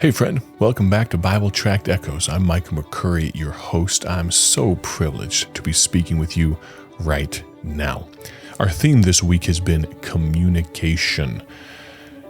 Hey friend, welcome back to Bible Tract Echoes. I'm Michael McCurry, your host. I'm so privileged to be speaking with you right now. Our theme this week has been communication.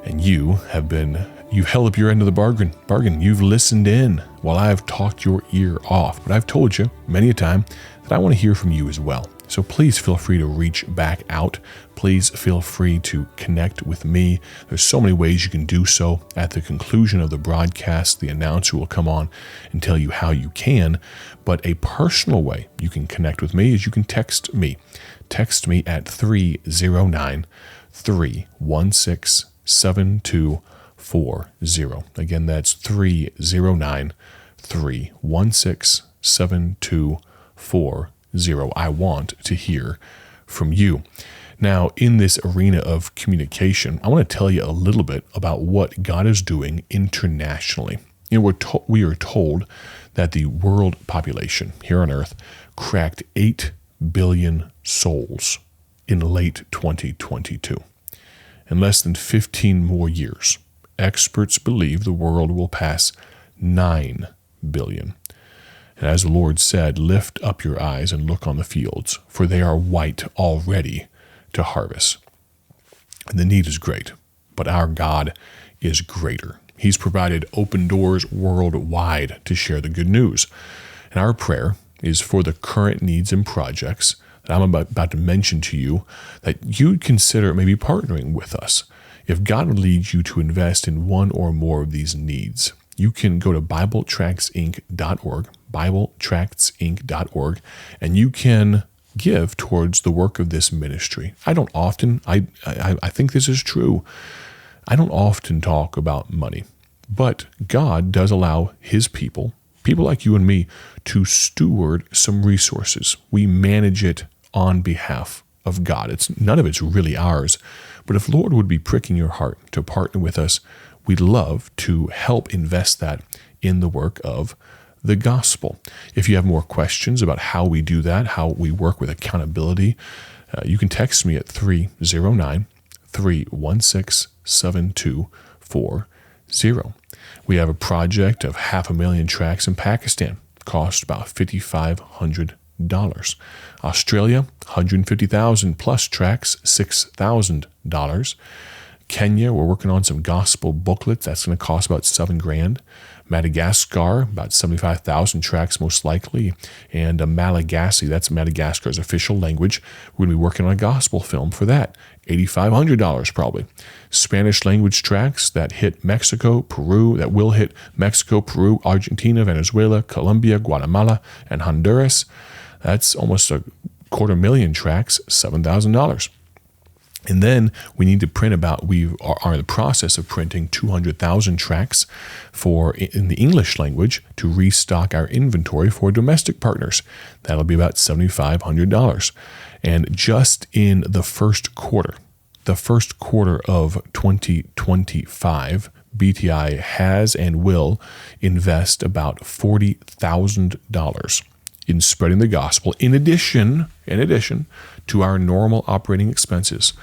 And you've held up your end of the bargain. You've listened in while I've talked your ear off. But I've told you many a time that I want to hear from you as well. So please feel free to reach back out. Please feel free to connect with me. There's so many ways you can do so. At the conclusion of the broadcast, the announcer will come on and tell you how you can. But a personal way you can connect with me is you can text me. Text me at 309-316-7240. Again, that's 309-316-7240. I want to hear from you. Now, in this arena of communication, I want to tell you a little bit about what God is doing internationally. We are told that the world population here on Earth cracked 8 billion souls in late 2022. In less than 15 more years, experts believe the world will pass 9 billion. And as the Lord said, lift up your eyes and look on the fields, for they are white already to harvest. And the need is great, but our God is greater. He's provided open doors worldwide to share the good news. And our prayer is for the current needs and projects that I'm about to mention to you, that you'd consider maybe partnering with us. If God would lead you to invest in one or more of these needs, you can go to BibleTractsInc.org, BibleTractsInc.org, and you can give towards the work of this ministry. I think this is true. I don't often talk about money, but God does allow his people like you and me, to steward some resources. We manage it on behalf of God. None of it's really ours, but if Lord would be pricking your heart to partner with us, we'd love to help invest that in the work of the gospel. If you have more questions about how we do that, how we work with accountability, you can text me at 309-316-7240. We have a project of 500,000 tracts in Pakistan. Cost about $5,500. Australia, 150,000 plus tracts, $6,000. Kenya, we're working on some gospel booklets. That's going to cost about $7,000. Madagascar, about 75,000 tracts most likely. And Malagasy, that's Madagascar's official language. We're going to be working on a gospel film for that. $8,500 probably. Spanish language tracts that hit Mexico, Peru, that will hit Mexico, Peru, Argentina, Venezuela, Colombia, Guatemala, and Honduras. That's almost 250,000 tracts, $7,000. And then we need to print we are in the process of printing 200,000 tracts in the English language to restock our inventory for domestic partners. That'll be about $7,500. And just in the first quarter of 2025, BTI has and will invest about $40,000 in spreading the gospel in addition to our normal operating expenses.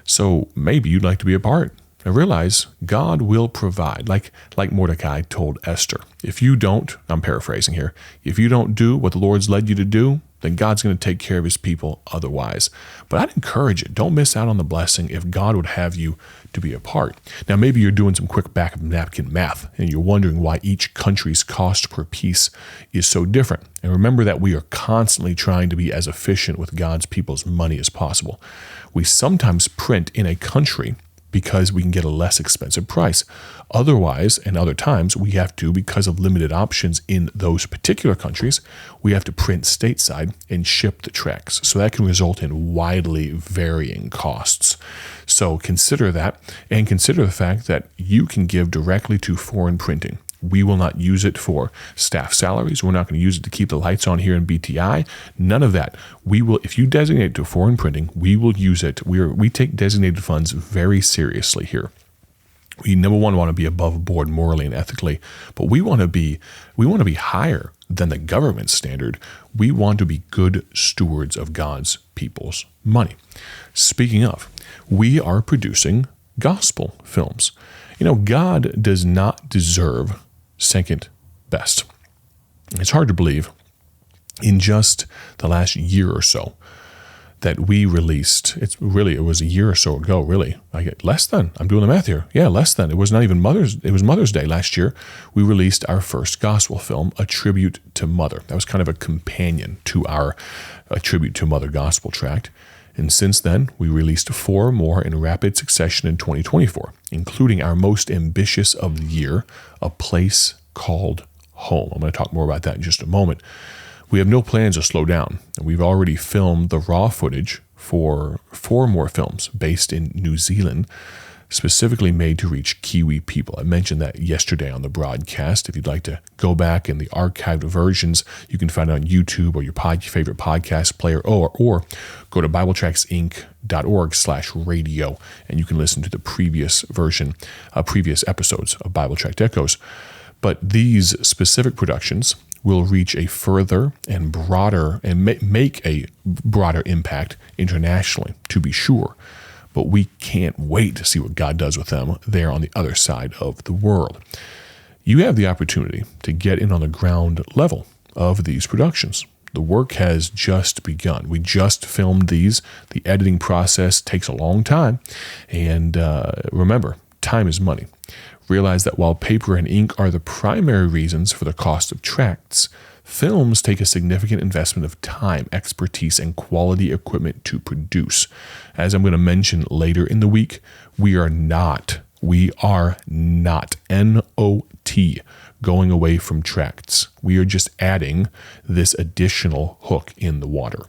So maybe you'd like to be a part. I realize God will provide, like Mordecai told Esther. If you don't, I'm paraphrasing here, if you don't do what the Lord's led you to do, then God's going to take care of his people otherwise. But I'd encourage it. Don't miss out on the blessing if God would have you to be a part. Now, maybe you're doing some quick back of napkin math, and you're wondering why each country's cost per piece is so different. And remember that we are constantly trying to be as efficient with God's people's money as possible. We sometimes print in a country because we can get a less expensive price. Otherwise, and other times, we have to, because of limited options in those particular countries, we have to print stateside and ship the tracts. So that can result in widely varying costs. So consider that, and consider the fact that you can give directly to foreign printing. We will not use it for staff salaries. We're not going to use it to keep the lights on here in BTI. None of that. We will, if you designate it to foreign printing, we will use it. We take designated funds very seriously here. We, number one, want to be above board morally and ethically, but we want to be higher than the government standard. We want to be good stewards of God's people's money. Speaking of, we are producing gospel films. God does not deserve second best. It's hard to believe in just the last year or so that we released, it was a year or so ago, really. Less than, I'm doing the math here. Yeah, less than. It was not even Mother's Day last year. We released our first gospel film, A Tribute to Mother. That was kind of a companion to our A Tribute to Mother gospel tract. And since then, we released 4 more in rapid succession in 2024, including our most ambitious of the year, A Place Called Home. I'm going to talk more about that in just a moment. We have no plans to slow down, and we've already filmed the raw footage for 4 more films based in New Zealand, specifically made to reach Kiwi people. I mentioned that yesterday on the broadcast. If you'd like to go back in the archived versions, you can find it on YouTube or your favorite podcast player, or go to BibleTractsInc.org/radio, and you can listen to the previous episodes of Bible Tract Echoes. But these specific productions will reach a further and broader and make a broader impact internationally, to be sure. But we can't wait to see what God does with them there on the other side of the world. You have the opportunity to get in on the ground level of these productions. The work has just begun. We just filmed these. The editing process takes a long time. And remember, time is money. Realize that while paper and ink are the primary reasons for the cost of tracts, films take a significant investment of time, expertise, and quality equipment to produce. As I'm going to mention later in the week, we are not, N-O-T, going away from tracts. We are just adding this additional hook in the water.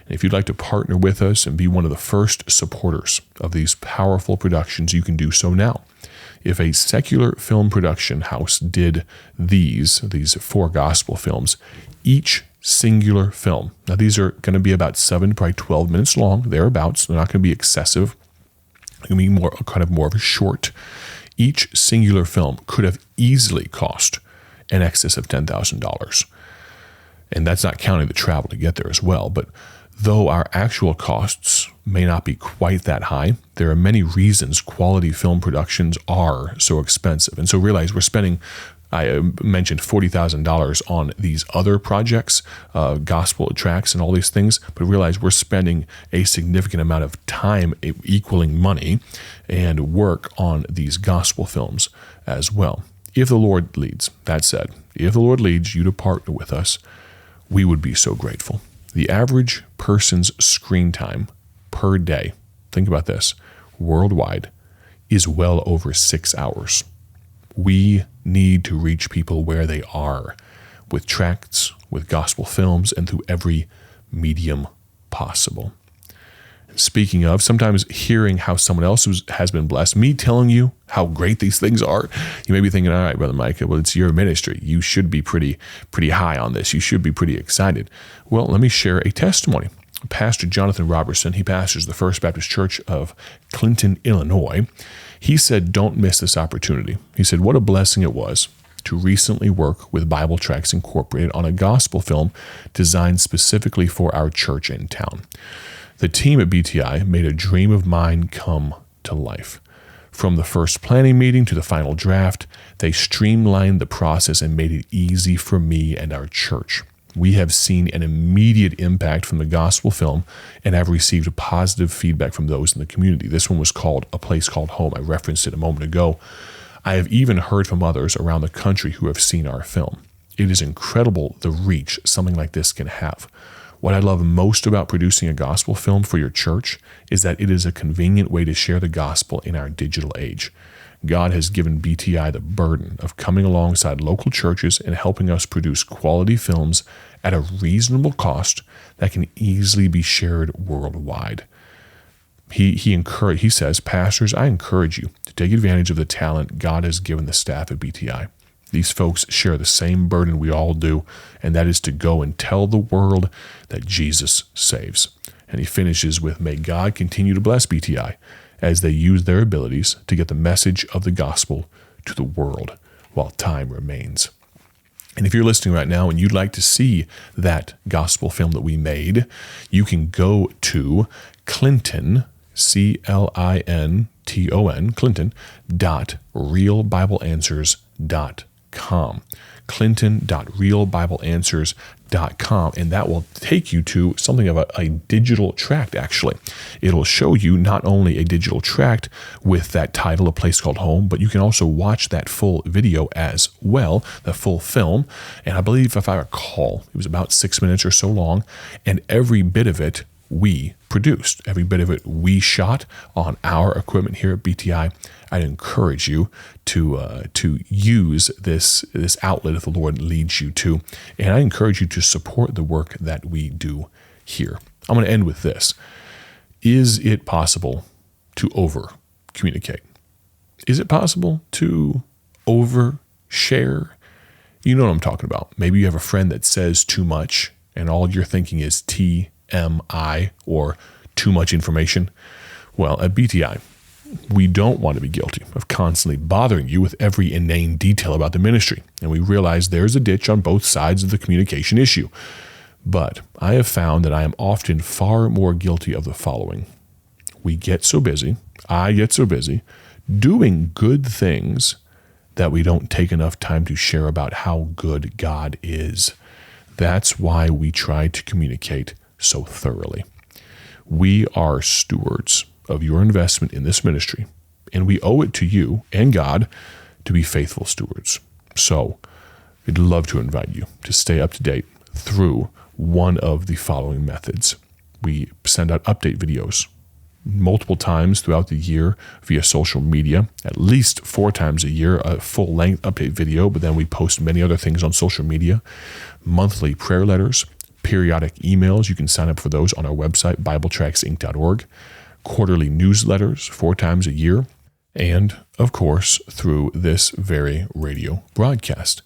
And if you'd like to partner with us and be one of the first supporters of these powerful productions, you can do so now. If a secular film production house did these 4 gospel films, each singular film, now these are going to be about 7 to probably 12 minutes long, thereabouts. They're not going to be excessive. They're going to be more of a short. Each singular film could have easily cost in excess of $10,000. And that's not counting the travel to get there as well. But though our actual costs may not be quite that high, there are many reasons quality film productions are so expensive. And so realize we're spending, I mentioned $40,000 on these other projects, gospel tracts and all these things, but realize we're spending a significant amount of time equaling money and work on these gospel films as well. If the Lord leads, that said, if the Lord leads you to partner with us, we would be so grateful. The average person's screen time per day, think about this, worldwide, is well over 6 hours. We need to reach people where they are with tracts, with gospel films, and through every medium possible. Speaking of, sometimes hearing how someone else has been blessed, me telling you how great these things are, you may be thinking, all right, Brother Mike, well, it's your ministry. You should be pretty high on this. You should be pretty excited. Well, let me share a testimony. Pastor Jonathan Robertson, he pastors the First Baptist Church of Clinton, Illinois. He said, don't miss this opportunity. He said, what a blessing it was to recently work with Bible Tracts Incorporated on a gospel film designed specifically for our church in town. The team at BTI made a dream of mine come to life. From the first planning meeting to the final draft, they streamlined the process and made it easy for me and our church. We have seen an immediate impact from the gospel film and have received positive feedback from those in the community. This one was called A Place Called Home. I referenced it a moment ago. I have even heard from others around the country who have seen our film. It is incredible the reach something like this can have. What I love most about producing a gospel film for your church is that it is a convenient way to share the gospel in our digital age. God has given BTI the burden of coming alongside local churches and helping us produce quality films at a reasonable cost that can easily be shared worldwide. He says, pastors, I encourage you to take advantage of the talent God has given the staff at BTI. These folks share the same burden we all do, and that is to go and tell the world that Jesus saves. And he finishes with, may God continue to bless BTI as they use their abilities to get the message of the gospel to the world while time remains. And if you're listening right now and you'd like to see that gospel film that we made, you can go to Clinton, Clinton.realbibleanswers.com. Clinton.realbibleanswers.com, and that will take you to something of a digital tract, actually. It'll show you not only a digital tract with that title, A Place Called Home, but you can also watch that full video as well, the full film. And I believe, if I recall, it was about 6 minutes or so long, and every bit of it we produced, every bit of it we shot on our equipment here at BTI. I'd encourage you to use this outlet if the Lord leads you to, and I encourage you to support the work that we do here. I'm going to end with this. Is it possible to over-communicate? Is it possible to overshare? You know what I'm talking about. Maybe you have a friend that says too much, and all you're thinking is TMI, or too much information. Well, at BTI, we don't want to be guilty of constantly bothering you with every inane detail about the ministry, and we realize there's a ditch on both sides of the communication issue. But I have found that I am often far more guilty of the following. We get so busy, I get so busy, doing good things that we don't take enough time to share about how good God is. That's why we try to communicate so thoroughly. We are stewards of your investment in this ministry, and we owe it to you and God to be faithful stewards. So we'd love to invite you to stay up to date through one of the following methods. We send out update videos multiple times throughout the year via social media, at least 4 times a year, a full-length update video, but then we post many other things on social media. Monthly prayer letters, periodic emails. You can sign up for those on our website, BibleTractsInc.org. Quarterly newsletters 4 times a year, and, of course, through this very radio broadcast.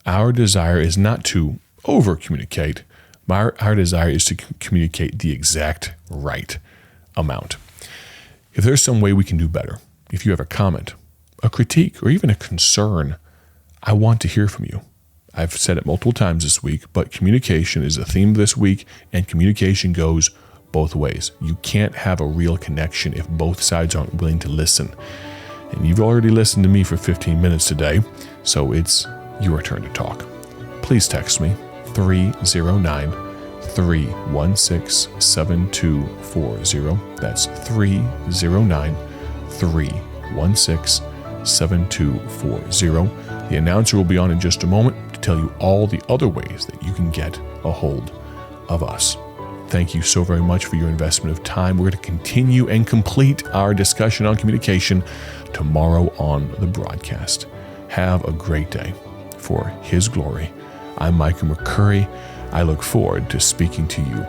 Our desire is not to over-communicate, but our desire is to communicate the exact right amount. If there's some way we can do better, if you have a comment, a critique, or even a concern, I want to hear from you. I've said it multiple times this week, but communication is the theme this week, and communication goes both ways. You can't have a real connection if both sides aren't willing to listen. And you've already listened to me for 15 minutes today, so it's your turn to talk. Please text me, 309-316-7240. That's 309-316-7240. The announcer will be on in just a moment to tell you all the other ways that you can get a hold of us. Thank you so very much for your investment of time. We're going to continue and complete our discussion on communication tomorrow on the broadcast. Have a great day for His glory. I'm Micah McCurry. I look forward to speaking to you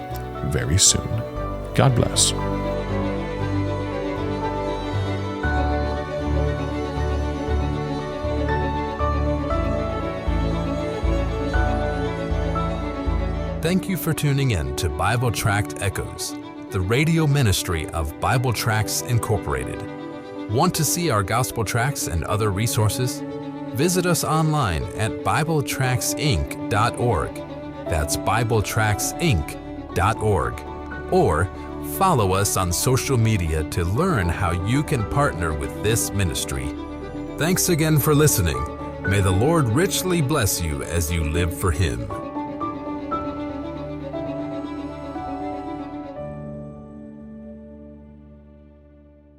very soon. God bless. Thank you for tuning in to Bible Tract Echoes, the radio ministry of Bible Tracts Incorporated. Want to see our gospel tracts and other resources? Visit us online at BibleTractsInc.org. That's BibleTractsInc.org. Or follow us on social media to learn how you can partner with this ministry. Thanks again for listening. May the Lord richly bless you as you live for Him.